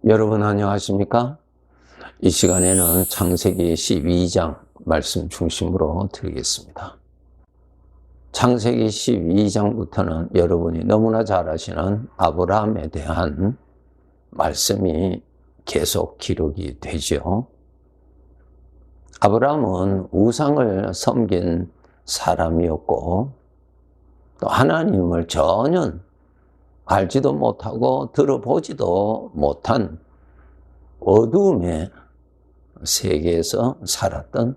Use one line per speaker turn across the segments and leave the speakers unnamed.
여러분 안녕하십니까? 이 시간에는 창세기 12장 말씀 중심으로 드리겠습니다. 창세기 12장부터는 여러분이 너무나 잘 아시는 아브라함에 대한 말씀이 계속 기록이 되죠. 아브라함은 우상을 섬긴 사람이었고 또 하나님을 전혀 알지도 못하고 들어보지도 못한 어두움의 세계에서 살았던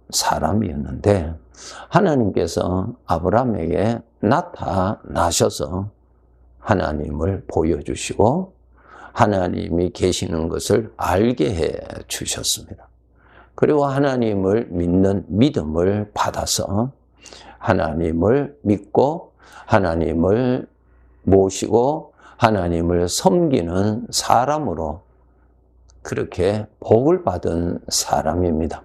사람이었는데 하나님께서 아브라함에게 나타나셔서 하나님을 보여주시고 하나님이 계시는 것을 알게 해 주셨습니다. 그리고 하나님을 믿는 믿음을 받아서 하나님을 믿고 하나님을 모시고 하나님을 섬기는 사람으로 그렇게 복을 받은 사람입니다.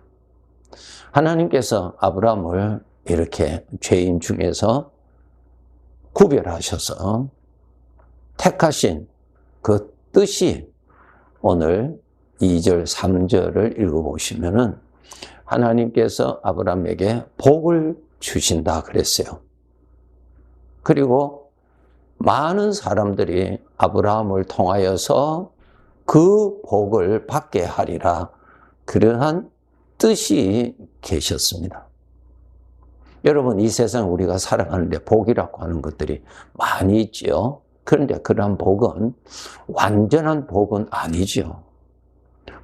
하나님께서 아브라함을 이렇게 죄인 중에서 구별하셔서 택하신 그 뜻이 오늘 2절, 3절을 읽어보시면은 하나님께서 아브라함에게 복을 주신다 그랬어요. 그리고 많은 사람들이 아브라함을 통하여서 그 복을 받게 하리라. 그러한 뜻이 계셨습니다. 여러분, 이 세상 우리가 살아가는데 복이라고 하는 것들이 많이 있죠. 그런데 그러한 복은 완전한 복은 아니죠.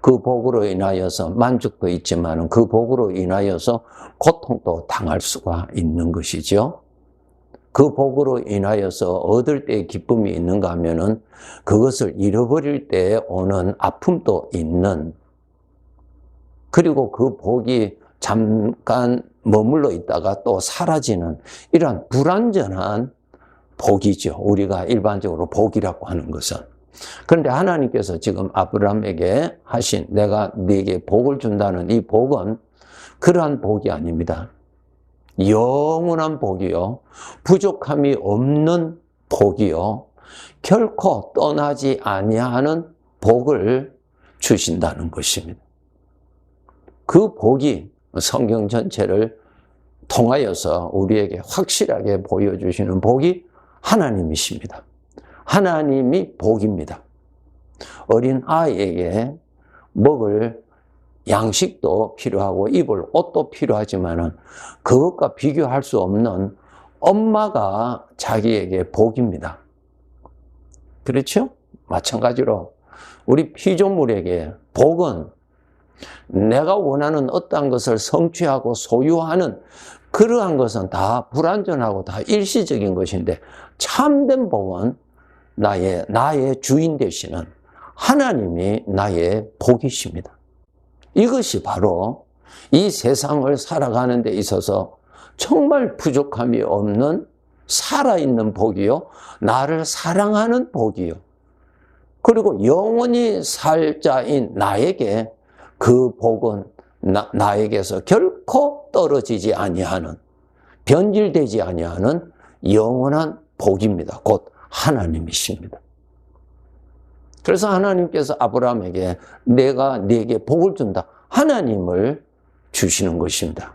그 복으로 인하여서 만족도 있지만 그 복으로 인하여서 고통도 당할 수가 있는 것이죠. 그 복으로 인하여서 얻을 때의 기쁨이 있는가 하면은 그것을 잃어버릴 때 오는 아픔도 있는, 그리고 그 복이 잠깐 머물러 있다가 또 사라지는 이러한 불완전한 복이죠. 우리가 일반적으로 복이라고 하는 것은. 그런데 하나님께서 지금 아브라함에게 하신 내가 네게 복을 준다는 이 복은 그러한 복이 아닙니다. 영원한 복이요, 부족함이 없는 복이요, 결코 떠나지 아니하는 복을 주신다는 것입니다. 그 복이 성경 전체를 통하여서 우리에게 확실하게 보여주시는 복이 하나님이십니다. 하나님이 복입니다. 어린 아이에게 먹을 양식도 필요하고 입을 옷도 필요하지만은 그것과 비교할 수 없는 엄마가 자기에게 복입니다. 그렇죠? 마찬가지로 우리 피조물에게 복은 내가 원하는 어떠한 것을 성취하고 소유하는 그러한 것은 다 불완전하고 다 일시적인 것인데 참된 복은 나의 주인 되시는 하나님이 나의 복이십니다. 이것이 바로 이 세상을 살아가는 데 있어서 정말 부족함이 없는 살아있는 복이요, 나를 사랑하는 복이요, 그리고 영원히 살 자인 나에게 그 복은 나에게서 결코 떨어지지 아니하는, 변질되지 아니하는 영원한 복입니다. 곧 하나님이십니다. 그래서 하나님께서 아브라함에게 내가 네게 복을 준다. 하나님을 주시는 것입니다.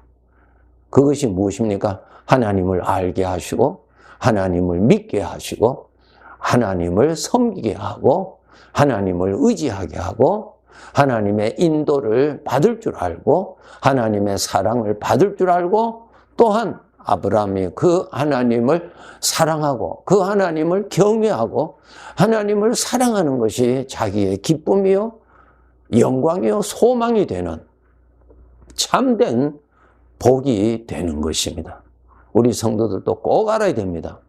그것이 무엇입니까? 하나님을 알게 하시고 하나님을 믿게 하시고 하나님을 섬기게 하고 하나님을 의지하게 하고 하나님의 인도를 받을 줄 알고 하나님의 사랑을 받을 줄 알고 또한 아브라함이 그 하나님을 사랑하고 그 하나님을 경외하고 하나님을 사랑하는 것이 자기의 기쁨이요, 영광이요, 소망이 되는 참된 복이 되는 것입니다. 우리 성도들도 꼭 알아야 됩니다.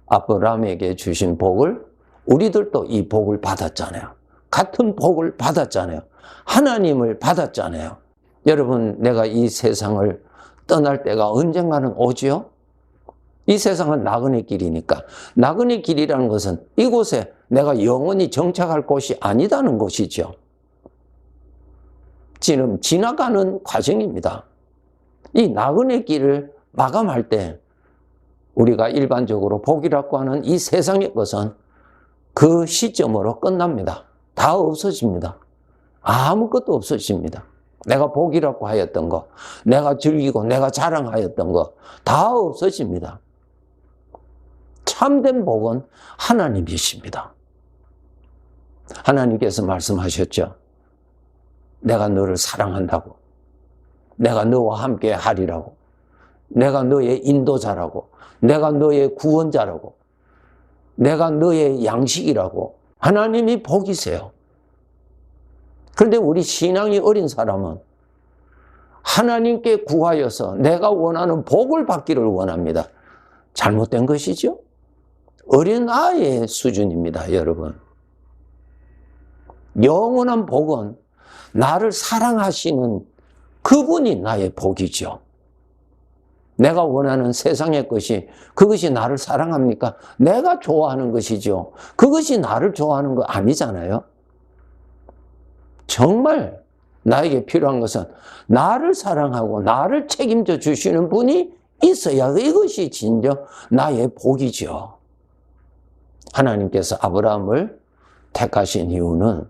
아브라함에게 주신 복을 우리들도 이 복을 받았잖아요. 같은 복을 받았잖아요. 하나님을 받았잖아요. 여러분, 내가 이 세상을 떠날 때가 언젠가는 오지요? 이 세상은 나그네 길이니까. 나그네 길이라는 것은 이곳에 내가 영원히 정착할 곳이 아니다는 것이죠. 지금 지나가는 과정입니다. 이 나그네 길을 마감할 때 우리가 일반적으로 복이라고 하는 이 세상의 것은 그 시점으로 끝납니다. 다 없어집니다. 아무것도 없어집니다. 내가 복이라고 하였던 거, 내가 즐기고 내가 자랑하였던 거 다 없어집니다. 참된 복은 하나님이십니다. 하나님께서 말씀하셨죠. 내가 너를 사랑한다고. 내가 너와 함께 하리라고. 내가 너의 인도자라고. 내가 너의 구원자라고. 내가 너의 양식이라고. 하나님이 복이세요. 그런데 우리 신앙이 어린 사람은 하나님께 구하여서 내가 원하는 복을 받기를 원합니다. 잘못된 것이죠? 어린 아이의 수준입니다, 여러분. 영원한 복은 나를 사랑하시는 그분이 나의 복이죠. 내가 원하는 세상의 것이 그것이 나를 사랑합니까? 내가 좋아하는 것이죠. 그것이 나를 좋아하는 거 아니잖아요. 정말 나에게 필요한 것은 나를 사랑하고 나를 책임져 주시는 분이 있어야 이것이 진정 나의 복이죠. 하나님께서 아브라함을 택하신 이유는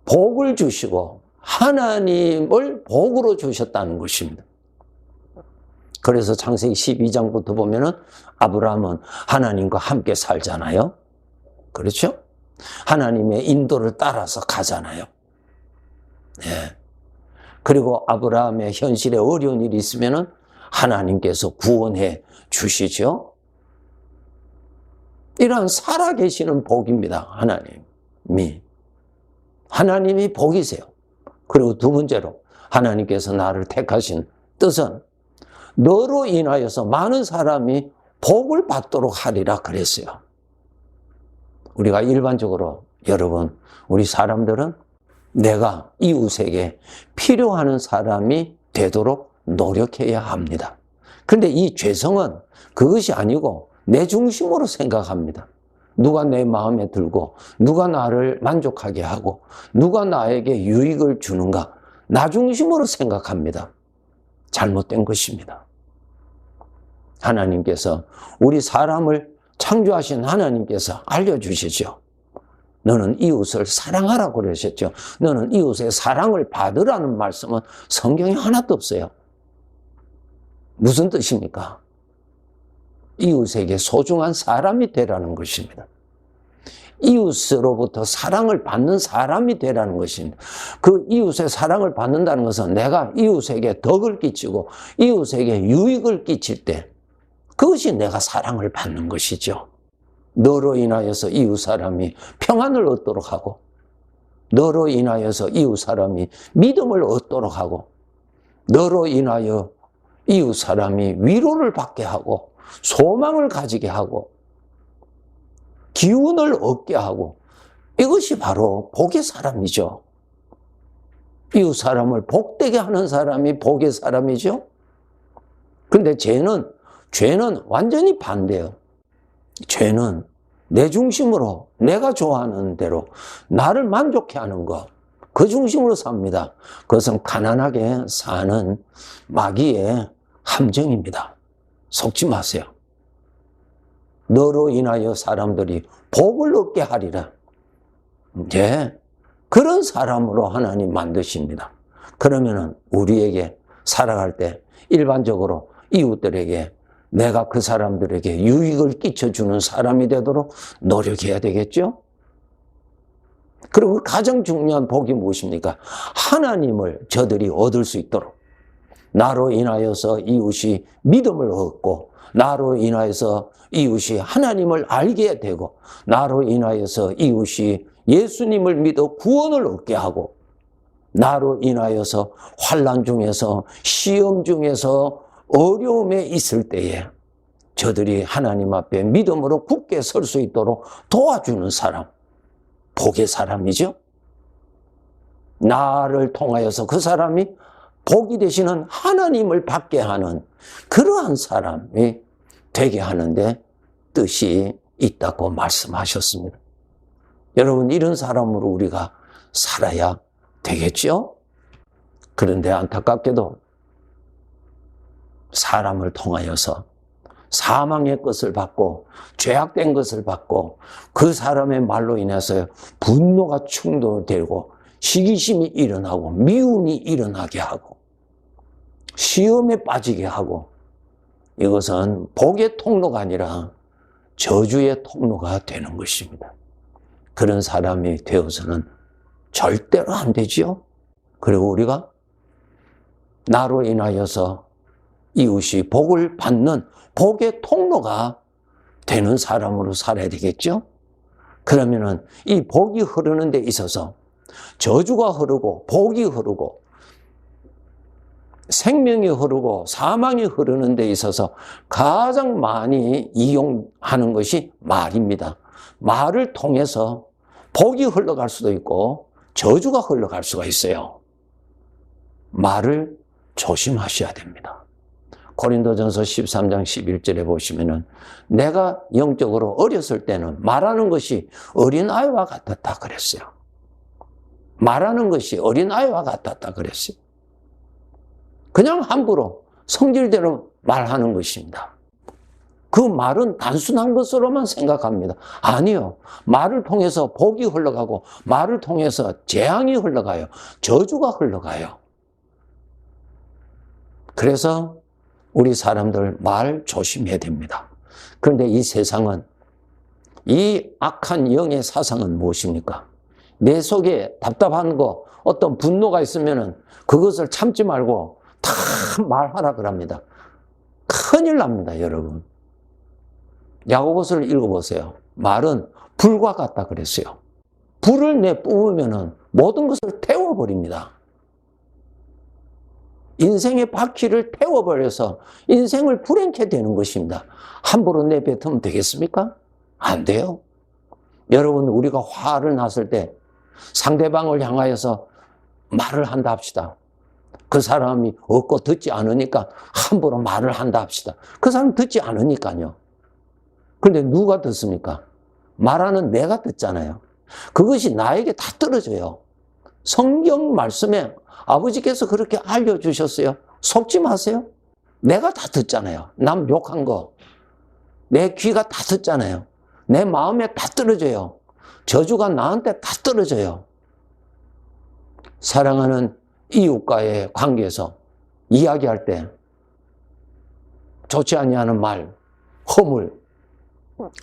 복을 주시고 하나님을 복으로 주셨다는 것입니다. 그래서 창세기 12장부터 보면은 아브라함은 하나님과 함께 살잖아요. 그렇죠? 하나님의 인도를 따라서 가잖아요. 네. 그리고 아브라함의 현실에 어려운 일이 있으면은 하나님께서 구원해 주시죠. 이러한 살아계시는 복입니다. 하나님이 복이세요. 그리고 두 번째로 하나님께서 나를 택하신 뜻은 너로 인하여서 많은 사람이 복을 받도록 하리라 그랬어요. 우리가 일반적으로 여러분, 우리 사람들은 내가 이웃에게 필요하는 사람이 되도록 노력해야 합니다. 그런데 이 죄성은 그것이 아니고 내 중심으로 생각합니다. 누가 내 마음에 들고 누가 나를 만족하게 하고 누가 나에게 유익을 주는가, 나 중심으로 생각합니다. 잘못된 것입니다. 하나님께서 우리 사람을 창조하신 하나님께서 알려주시죠. 너는 이웃을 사랑하라고 그러셨죠. 너는 이웃의 사랑을 받으라는 말씀은 성경에 하나도 없어요. 무슨 뜻입니까? 이웃에게 소중한 사람이 되라는 것입니다. 이웃으로부터 사랑을 받는 사람이 되라는 것입니다. 그 이웃의 사랑을 받는다는 것은 내가 이웃에게 덕을 끼치고 이웃에게 유익을 끼칠 때 그것이 내가 사랑을 받는 것이죠. 너로 인하여서 이웃 사람이 평안을 얻도록 하고 너로 인하여서 이웃 사람이 믿음을 얻도록 하고 너로 인하여 이웃 사람이 위로를 받게 하고 소망을 가지게 하고 기운을 얻게 하고 이것이 바로 복의 사람이죠. 이웃 사람을 복되게 하는 사람이 복의 사람이죠. 그런데 죄는 완전히 반대예요. 죄는 내 중심으로 내가 좋아하는 대로 나를 만족해 하는 것, 그 중심으로 삽니다. 그것은 가난하게 사는 마귀의 함정입니다. 속지 마세요. 너로 인하여 사람들이 복을 얻게 하리라. 예, 그런 사람으로 하나님 만드십니다. 그러면은 우리에게 살아갈 때 일반적으로 이웃들에게 내가 그 사람들에게 유익을 끼쳐주는 사람이 되도록 노력해야 되겠죠? 그리고 가장 중요한 복이 무엇입니까? 하나님을 저들이 얻을 수 있도록 나로 인하여서 이웃이 믿음을 얻고 나로 인하여서 이웃이 하나님을 알게 되고 나로 인하여서 이웃이 예수님을 믿어 구원을 얻게 하고 나로 인하여서 환난 중에서 시험 중에서 어려움에 있을 때에 저들이 하나님 앞에 믿음으로 굳게 설 수 있도록 도와주는 사람, 복의 사람이죠. 나를 통하여서 그 사람이 복이 되시는 하나님을 받게 하는 그러한 사람이 되게 하는데 뜻이 있다고 말씀하셨습니다. 여러분, 이런 사람으로 우리가 살아야 되겠죠? 그런데 안타깝게도 사람을 통하여서 사망의 것을 받고 죄악된 것을 받고 그 사람의 말로 인해서 분노가 충돌되고 시기심이 일어나고 미움이 일어나게 하고 시험에 빠지게 하고 이것은 복의 통로가 아니라 저주의 통로가 되는 것입니다. 그런 사람이 되어서는 절대로 안 되지요. 그리고 우리가 나로 인하여서 이웃이 복을 받는 복의 통로가 되는 사람으로 살아야 되겠죠. 그러면은 이 복이 흐르는 데 있어서 저주가 흐르고 복이 흐르고 생명이 흐르고 사망이 흐르는 데 있어서 가장 많이 이용하는 것이 말입니다. 말을 통해서 복이 흘러갈 수도 있고 저주가 흘러갈 수가 있어요. 말을 조심하셔야 됩니다. 고린도전서 13장 11절에 보시면은 내가 영적으로 어렸을 때는 말하는 것이 어린아이와 같았다 그랬어요. 말하는 것이 어린아이와 같았다 그랬어요. 그냥 함부로 성질대로 말하는 것입니다. 그 말은 단순한 것으로만 생각합니다. 아니요. 말을 통해서 복이 흘러가고 말을 통해서 재앙이 흘러가요. 저주가 흘러가요. 그래서 우리 사람들 말 조심해야 됩니다. 그런데 이 세상은 이 악한 영의 사상은 무엇입니까? 내 속에 답답한 거 어떤 분노가 있으면은 그것을 참지 말고 다 말하라 그럽니다. 큰일 납니다, 여러분. 야고보서를 읽어보세요. 말은 불과 같다 그랬어요. 불을 내뿜으면은 모든 것을 태워버립니다. 인생의 바퀴를 태워버려서 인생을 불행케 되는 것입니다. 함부로 내뱉으면 되겠습니까? 안 돼요. 여러분, 우리가 화를 났을 때 상대방을 향하여서 말을 한다 합시다. 그 사람이 없고 듣지 않으니까 함부로 말을 한다 합시다. 그 사람 듣지 않으니까요. 그런데 누가 듣습니까? 말하는 내가 듣잖아요. 그것이 나에게 다 떨어져요. 성경 말씀에 아버지께서 그렇게 알려주셨어요. 속지 마세요. 내가 다 듣잖아요. 남 욕한 거. 내 귀가 다 듣잖아요. 내 마음에 다 떨어져요. 저주가 나한테 다 떨어져요. 사랑하는 이웃과의 관계에서 이야기할 때 좋지 아니하는 말, 허물,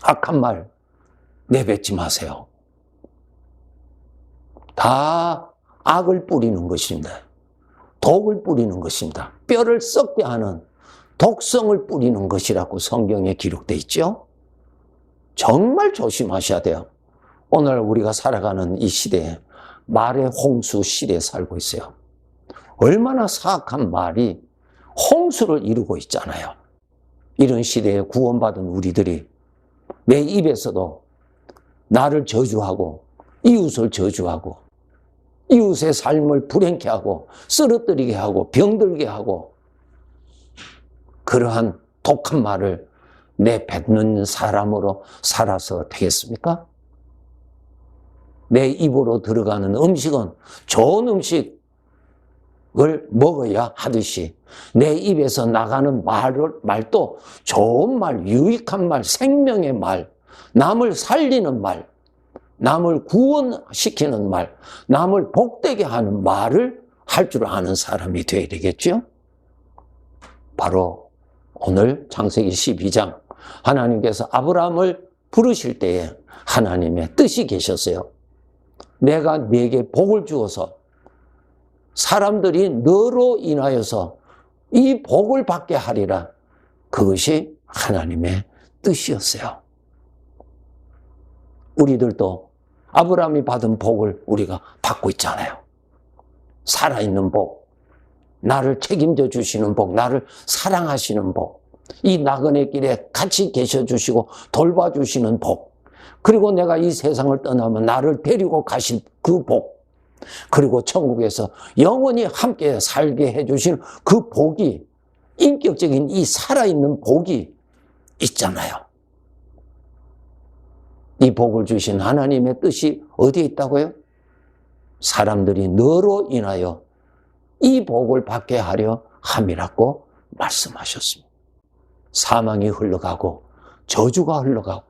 악한 말 내뱉지 마세요. 다 악을 뿌리는 것입니다. 독을 뿌리는 것입니다. 뼈를 썩게 하는 독성을 뿌리는 것이라고 성경에 기록되어 있죠. 정말 조심하셔야 돼요. 오늘 우리가 살아가는 이 시대에 말의 홍수 시대에 살고 있어요. 얼마나 사악한 말이 홍수를 이루고 있잖아요. 이런 시대에 구원받은 우리들이 내 입에서도 나를 저주하고 이웃을 저주하고 이웃의 삶을 불행케 하고 쓰러뜨리게 하고 병들게 하고 그러한 독한 말을 내뱉는 사람으로 살아서 되겠습니까? 내 입으로 들어가는 음식은 좋은 음식을 먹어야 하듯이 내 입에서 나가는 말도 좋은 말, 유익한 말, 생명의 말, 남을 살리는 말, 남을 구원시키는 말, 남을 복되게 하는 말을 할 줄 아는 사람이 되어야 되겠죠? 바로 오늘 창세기 12장 하나님께서 아브라함을 부르실 때에 하나님의 뜻이 계셨어요. 내가 네게 복을 주어서 사람들이 너로 인하여서 이 복을 받게 하리라. 그것이 하나님의 뜻이었어요. 우리들도 아브라함이 받은 복을 우리가 받고 있잖아요. 살아있는 복, 나를 책임져 주시는 복, 나를 사랑하시는 복, 이 나그네 길에 같이 계셔 주시고 돌봐주시는 복, 그리고 내가 이 세상을 떠나면 나를 데리고 가실 그 복, 그리고 천국에서 영원히 함께 살게 해주시는 그 복이, 인격적인 이 살아있는 복이 있잖아요. 이 복을 주신 하나님의 뜻이 어디에 있다고요? 사람들이 너로 인하여 이 복을 받게 하려 함이라고 말씀하셨습니다. 사망이 흘러가고 저주가 흘러가고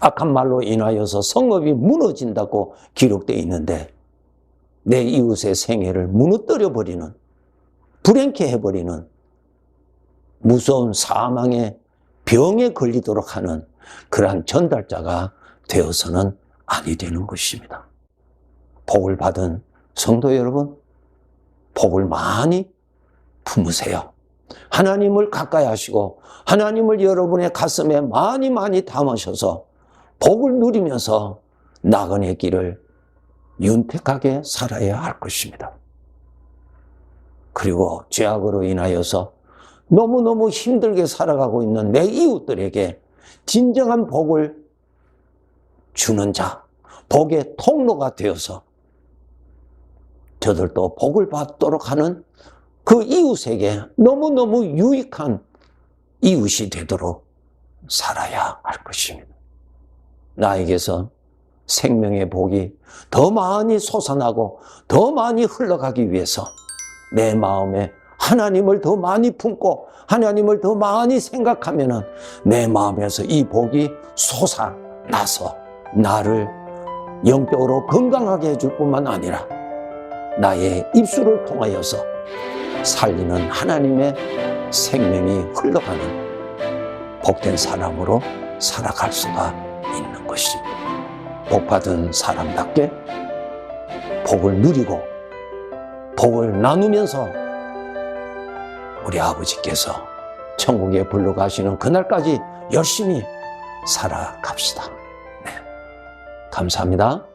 악한 말로 인하여서 성읍이 무너진다고 기록되어 있는데 내 이웃의 생애를 무너뜨려 버리는, 불행케 해버리는 무서운 사망의 병에 걸리도록 하는 그러한 전달자가 되어서는 아니 되는 것입니다. 복을 받은 성도 여러분, 복을 많이 품으세요. 하나님을 가까이 하시고 하나님을 여러분의 가슴에 많이 담으셔서 복을 누리면서 나그네 길을 윤택하게 살아야 할 것입니다. 그리고 죄악으로 인하여서 너무너무 힘들게 살아가고 있는 내 이웃들에게 진정한 복을 주는 자, 복의 통로가 되어서 저들도 복을 받도록 하는 그 이웃에게 너무너무 유익한 이웃이 되도록 살아야 할 것입니다. 나에게서 생명의 복이 더 많이 솟아나고 더 많이 흘러가기 위해서 내 마음에 하나님을 더 많이 품고 하나님을 더 많이 생각하면은 내 마음에서 이 복이 솟아나서 나를 영적으로 건강하게 해줄 뿐만 아니라 나의 입술을 통하여서 살리는 하나님의 생명이 흘러가는 복된 사람으로 살아갈 수가 있는 것입니다. 복받은 사람답게 복을 누리고 복을 나누면서 우리 아버지께서 천국에 불러가시는 그날까지 열심히 살아갑시다. 네. 감사합니다.